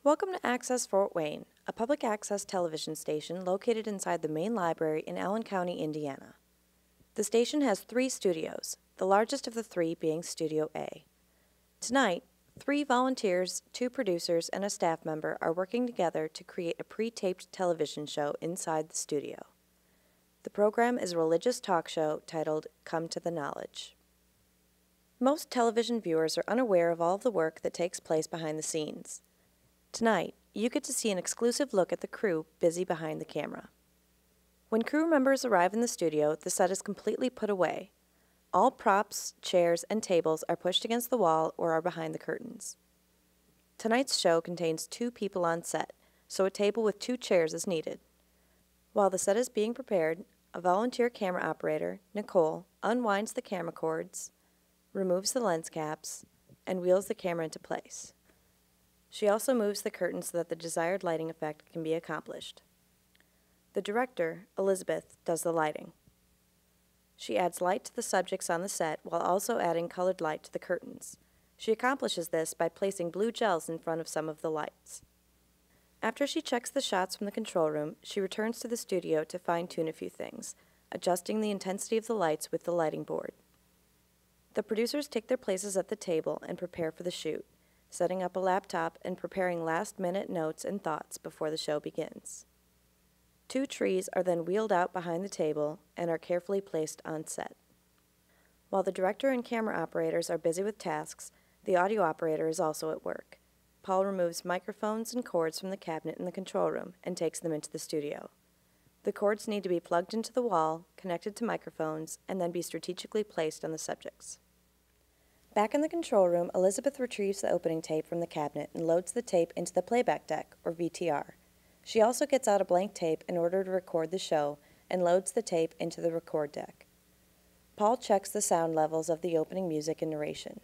Welcome to Access Fort Wayne, a public access television station located inside the main library in Allen County, Indiana. The station has 3 studios, the largest of the 3 being Studio A. Tonight, 3 volunteers, 2 producers, and a staff member are working together to create a pre-taped television show inside the studio. The program is a religious talk show titled Come to the Knowledge. Most television viewers are unaware of all of the work that takes place behind the scenes. Tonight, you get to see an exclusive look at the crew busy behind the camera. When crew members arrive in the studio, the set is completely put away. All props, chairs, and tables are pushed against the wall or are behind the curtains. Tonight's show contains 2 people on set, so a table with 2 chairs is needed. While the set is being prepared, a volunteer camera operator, Nicole, unwinds the camera cords, removes the lens caps, and wheels the camera into place. She also moves the curtain so that the desired lighting effect can be accomplished. The director, Elizabeth, does the lighting. She adds light to the subjects on the set while also adding colored light to the curtains. She accomplishes this by placing blue gels in front of some of the lights. After she checks the shots from the control room, she returns to the studio to fine-tune a few things, adjusting the intensity of the lights with the lighting board. The producers take their places at the table and prepare for the shoot, setting up a laptop and preparing last-minute notes and thoughts before the show begins. 2 trees are then wheeled out behind the table and are carefully placed on set. While the director and camera operators are busy with tasks, the audio operator is also at work. Paul removes microphones and cords from the cabinet in the control room and takes them into the studio. The cords need to be plugged into the wall, connected to microphones, and then be strategically placed on the subjects. Back in the control room, Elizabeth retrieves the opening tape from the cabinet and loads the tape into the playback deck, or VTR. She also gets out a blank tape in order to record the show and loads the tape into the record deck. Paul checks the sound levels of the opening music and narration.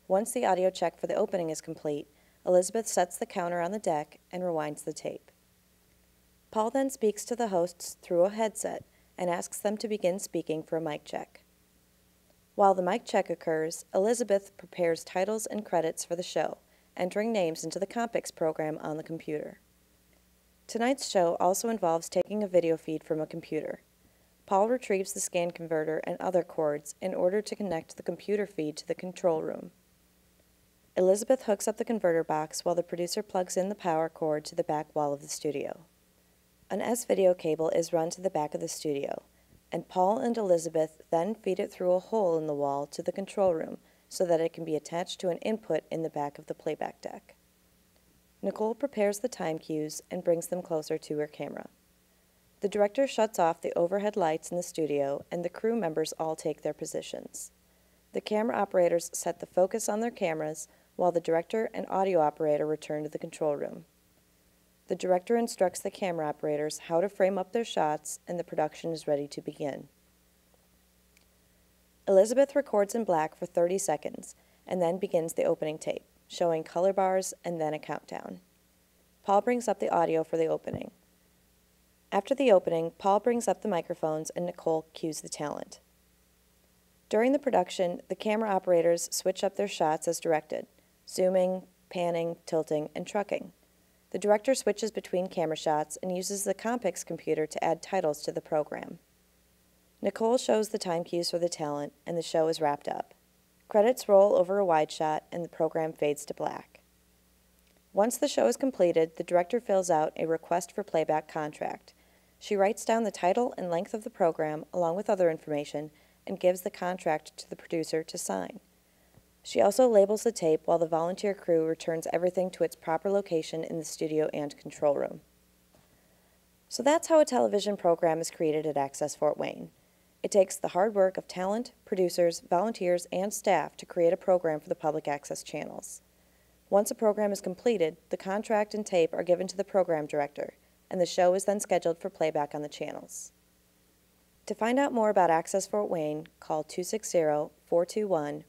Once the audio check for the opening is complete, Elizabeth sets the counter on the deck and rewinds the tape. Paul then speaks to the hosts through a headset and asks them to begin speaking for a mic check. While the mic check occurs, Elizabeth prepares titles and credits for the show, entering names into the Compix program on the computer. Tonight's show also involves taking a video feed from a computer. Paul retrieves the scan converter and other cords in order to connect the computer feed to the control room. Elizabeth hooks up the converter box while the producer plugs in the power cord to the back wall of the studio. An S-video cable is run to the back of the studio, and Paul and Elizabeth then feed it through a hole in the wall to the control room so that it can be attached to an input in the back of the playback deck. Nicole prepares the time cues and brings them closer to her camera. The director shuts off the overhead lights in the studio, and the crew members all take their positions. The camera operators set the focus on their cameras, while the director and audio operator return to the control room. The director instructs the camera operators how to frame up their shots, and the production is ready to begin. Elizabeth records in black for 30 seconds, and then begins the opening tape, showing color bars and then a countdown. Paul brings up the audio for the opening. After the opening, Paul brings up the microphones and Nicole cues the talent. During the production, the camera operators switch up their shots as directed, zooming, panning, tilting, and trucking. The director switches between camera shots and uses the Compix computer to add titles to the program. Nicole shows the time cues for the talent, and the show is wrapped up. Credits roll over a wide shot, and the program fades to black. Once the show is completed, the director fills out a request for playback contract. She writes down the title and length of the program, along with other information, and gives the contract to the producer to sign. She also labels the tape while the volunteer crew returns everything to its proper location in the studio and control room. So that's how a television program is created at Access Fort Wayne. It takes the hard work of talent, producers, volunteers, and staff to create a program for the public access channels. Once a program is completed, the contract and tape are given to the program director, and the show is then scheduled for playback on the channels. To find out more about Access Fort Wayne, call 260-421-1250.